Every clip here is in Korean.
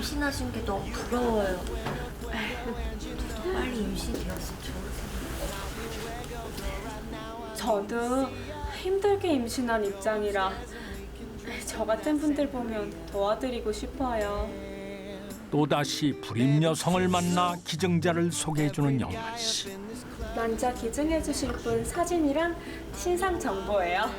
임신하신 게 너무 부러워요. 빨리 임신되었으면 좋으세요. 저도 힘들게 임신한 입장이라 저 같은 분들 보면 도와드리고 싶어요. 또다시 불임 여성을 만나 기증자를 소개해주는 영란 씨. 난자 기증해 주실 분 사진이랑 신상 정보예요.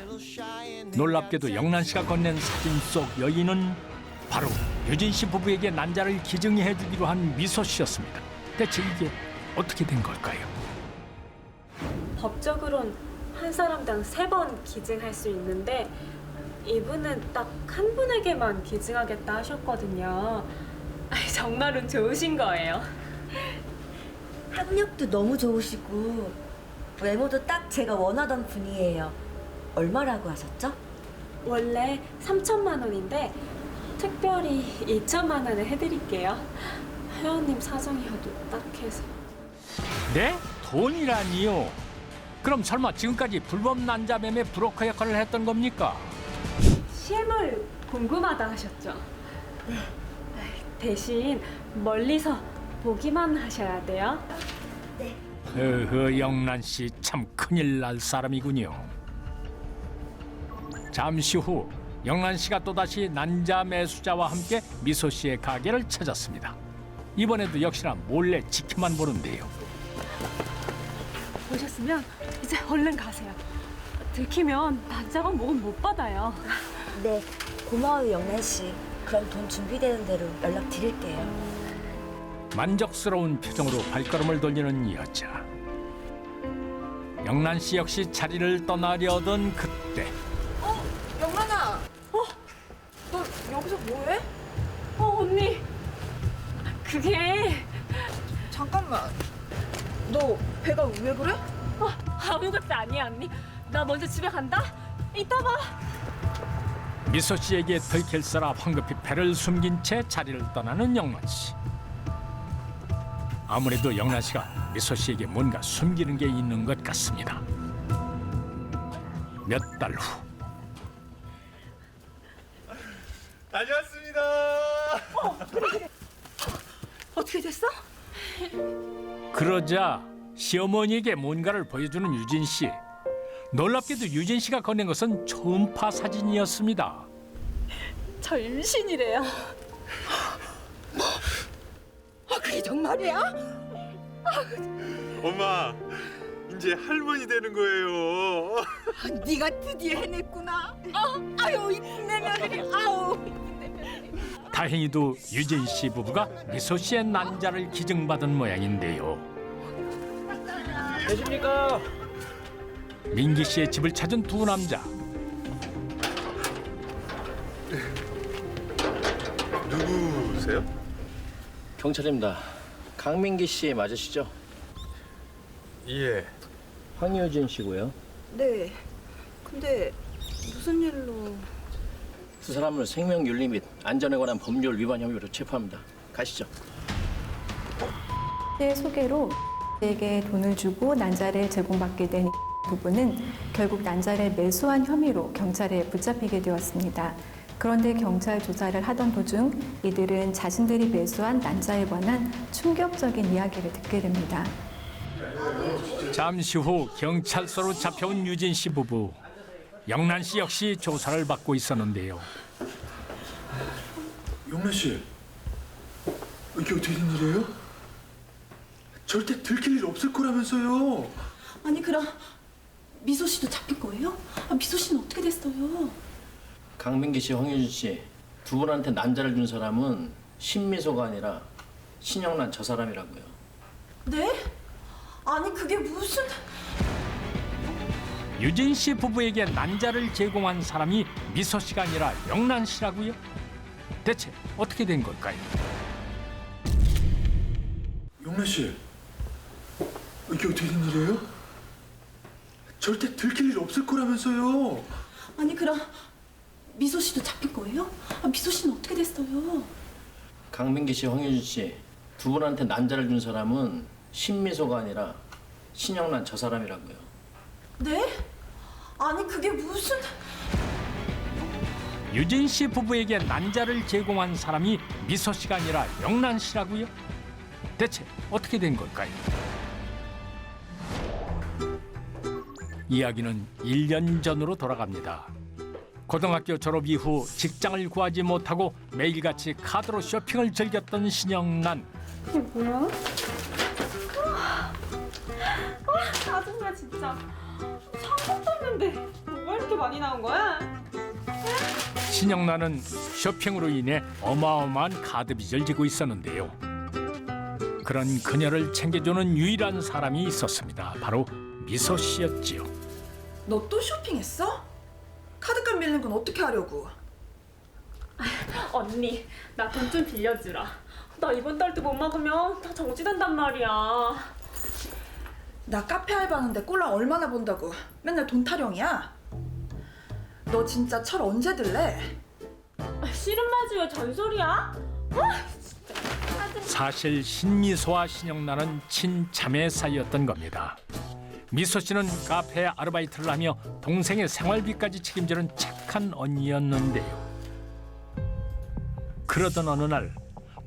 놀랍게도 영란 씨가 건넨 사진 속 여인은 바로 유진 씨 부부에게 난자를 기증해 주기로 한 미소 씨였습니다. 대체 이게 어떻게 된 걸까요? 법적으론 한 사람당 3번 기증할 수 있는데 이분은 딱 한 분에게만 기증하겠다 하셨거든요. 정말은 좋으신 거예요. 학력도 너무 좋으시고 외모도 딱 제가 원하던 분이에요. 얼마라고 하셨죠? 원래 3천만 원인데 특별히 2천만 원을 해드릴게요. 회원님 사정이어도 딱 해서. 네? 돈이라니요? 그럼 설마 지금까지 불법 난자 매매 브로커 역할을 했던 겁니까? 실물 궁금하다 하셨죠? 대신 멀리서 보기만 하셔야 돼요. 영란 씨 참 큰일 날 사람이군요. 잠시 후 영란 씨가 또다시 난자 매수자와 함께 미소 씨의 가게를 찾았습니다. 이번에도 역시나 몰래 지켜만 보는데요. 보셨으면 이제 얼른 가세요. 들키면 난자건 뭐건 못 받아요. 네, 고마워요 영란 씨. 그럼 돈 준비되는 대로 연락 드릴게요. 만족스러운 표정으로 발걸음을 돌리는 여자. 영란 씨 역시 자리를 떠나려던 그때 영란아! 너 여기서 뭐해? 언니. 그게 잠깐만. 너 배가 왜 그래? 아무것도 아니야, 언니. 나 먼저 집에 간다. 이따 봐. 미소 씨에게 들킬세라 황급히 배를 숨긴 채 자리를 떠나는 영란 씨. 아무래도 영란 씨가 미소 씨에게 뭔가 숨기는 게 있는 것 같습니다. 몇 달 후. 다녀왔습니다. 어떻게 됐어? 그러자 시어머니에게 뭔가를 보여주는 유진 씨. 놀랍게도 유진 씨가 건넨 것은 초음파 사진이었습니다. 저 임신이래요. 그게 정말이야? 엄마, 이제 할머니 되는 거예요. 네가 드디어 해냈구나. 아유 이쁜 내 며느리. 아우 이쁜 내 며느리. 다행히도 유진 씨 부부가 미소 씨의 난자를 기증받은 모양인데요. 계십니까? 민기 씨의 집을 찾은 두 남자. 누구세요? 경찰입니다. 강민기 씨 맞으시죠? 예. 황유진 씨고요. 네. 근데 무슨 일로? 두 사람을 생명윤리 및 안전에 관한 법률 위반 혐의로 체포합니다. 가시죠. 의 소개로 에게 돈을 주고 난자를 제공받게 된 부부는 결국 난자를 매수한 혐의로 경찰에 붙잡히게 되었습니다. 그런데 경찰 조사를 하던 도중 이들은 자신들이 매수한 난자에 관한 충격적인 이야기를 듣게 됩니다. 잠시 후 경찰서로 잡혀온 유진 씨 부부. 영란 씨 역시 조사를 받고 있었는데요. 영란 씨, 이게 어떻게 된 일이에요? 절대 들킬 일 없을 거라면서요. 아니 그럼 미소 씨도 잡힐 거예요? 미소 씨는 어떻게 됐어요? 강민기 씨, 황유진 씨 두 분한테 난자를 준 사람은 신미소가 아니라 신영란 저 사람이라고요. 네? 아니 그게 무슨... 유진 씨 부부에게 난자를 제공한 사람이 미소 씨가 아니라 영란 씨라고요? 대체 어떻게 된 걸까요? 영란 씨, 이게 어떻게 된 일이에요? 절대 들킬 일 없을 거라면서요. 아니 그럼 미소 씨도 잡힐 거예요? 미소 씨는 어떻게 됐어요? 강민기 씨, 황유진 씨 두 분한테 난자를 준 사람은 신미소가 아니라 신영란 저 사람이라고요. 네? 아니 그게 무슨... 유진 씨 부부에게 난자를 제공한 사람이 미소 씨가 아니라 영란 씨라고요? 대체 어떻게 된 걸까요? 이야기는 1년 전으로 돌아갑니다. 고등학교 졸업 이후 직장을 구하지 못하고 매일같이 카드로 쇼핑을 즐겼던 신영란. 이게 뭐야? 짜증나 진짜. 산 것도 없는데 뭐가 이렇게 많이 나온 거야? 신영란은 쇼핑으로 인해 어마어마한 카드 빚을 지고 있었는데요. 그런 그녀를 챙겨주는 유일한 사람이 있었습니다. 바로 미소 씨였지요. 너 또 쇼핑했어? 카드값 밀는 건 어떻게 하려고? 언니, 나 돈 좀 빌려주라. 나 이번 달도 못 먹으면 다 정지된단 말이야. 나 카페 알바하는데 꼴랑 얼마나 번다고 맨날 돈 타령이야? 너 진짜 철 언제 들래? 씨름 맞이 왜 잔소리야? 사실 신미소와 신영란은 친자매 사이였던 겁니다. 미소 씨는 카페 아르바이트를 하며 동생의 생활비까지 책임지는 착한 언니였는데요. 그러던 어느 날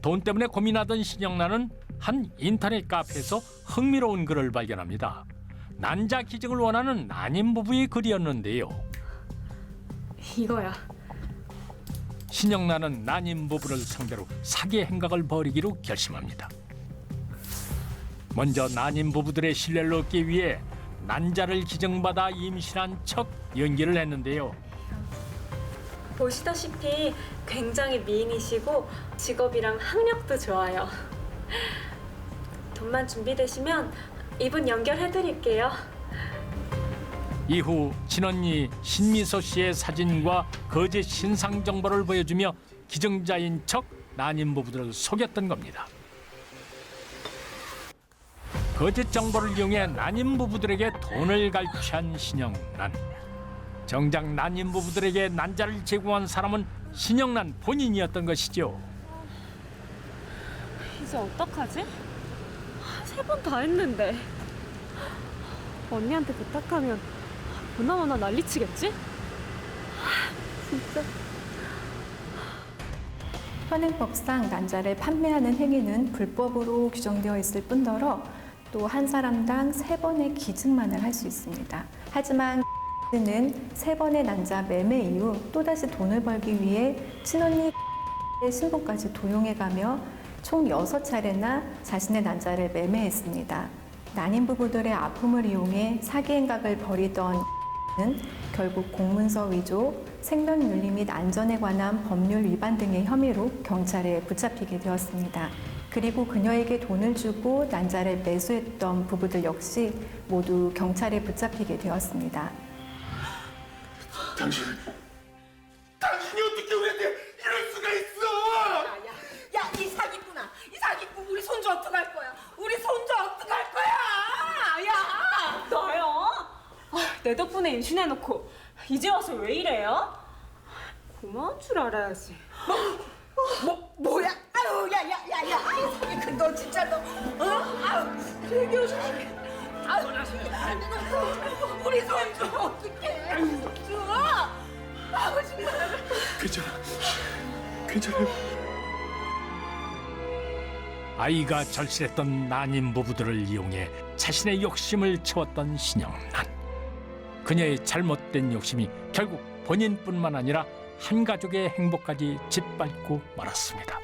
돈 때문에 고민하던 신영란은 한 인터넷 카페에서 흥미로운 글을 발견합니다. 난자 기증을 원하는 난임 부부의 글이었는데요. 이거야. 신영란은 난임 부부를 상대로 사기 행각을 벌이기로 결심합니다. 먼저 난임 부부들의 신뢰를 얻기 위해 난자를 기증받아 임신한 척 연기를 했는데요. 보시다시피 굉장히 미인이시고 직업이랑 학력도 좋아요. 돈만 준비되시면 이분 연결해드릴게요. 이후 친언니 신미소 씨의 사진과 거짓 신상 정보를 보여주며 기증자인 척 난임 부부들을 속였던 겁니다. 거짓 정보를 이용해 난임 부부들에게 돈을 갈취한 신영란. 정작 난임 부부들에게 난자를 제공한 사람은 신영란 본인이었던 것이죠. 이제 어떡하지? 3번 다 했는데. 언니한테 부탁하면 보나마나 난리치겠지? 진짜. 현행법상 난자를 판매하는 행위는 불법으로 규정되어 있을 뿐더러 또 한 사람당 3번의 기증만을 할 수 있습니다. 하지만 는 3번의 난자 매매 이후 또다시 돈을 벌기 위해 친언니의 신분까지 도용해가며 총 6차례나 자신의 난자를 매매했습니다. 난임 부부들의 아픔을 이용해 사기 행각을 벌이던 는 결국 공문서 위조, 생명윤리 및 안전에 관한 법률 위반 등의 혐의로 경찰에 붙잡히게 되었습니다. 그리고 그녀에게 돈을 주고 난자를 매수했던 부부들 역시 모두 경찰에 붙잡히게 되었습니다. 당신이 어떻게 우리한테 이럴 수가 있어? 야, 이 사기꾼아, 이 사기꾼 우리 손주 어떡할 거야? 우리 손주 어떡할 거야? 야! 나요? 내 덕분에 임신해놓고 이제 와서 왜 이래요? 고마운 줄 알아야지. 뭐야? 아유, 야, 아유, 사기꾼 너 진짜 너, 아유, 되게 사기. 아유, 우리 손주 어떡해? 손주, 아우 정말. 괜찮아요. 아이가 절실했던 난임 부부들을 이용해 자신의 욕심을 채웠던 신영란. 그녀의 잘못된 욕심이 결국 본인뿐만 아니라 한 가족의 행복까지 짓밟고 말았습니다.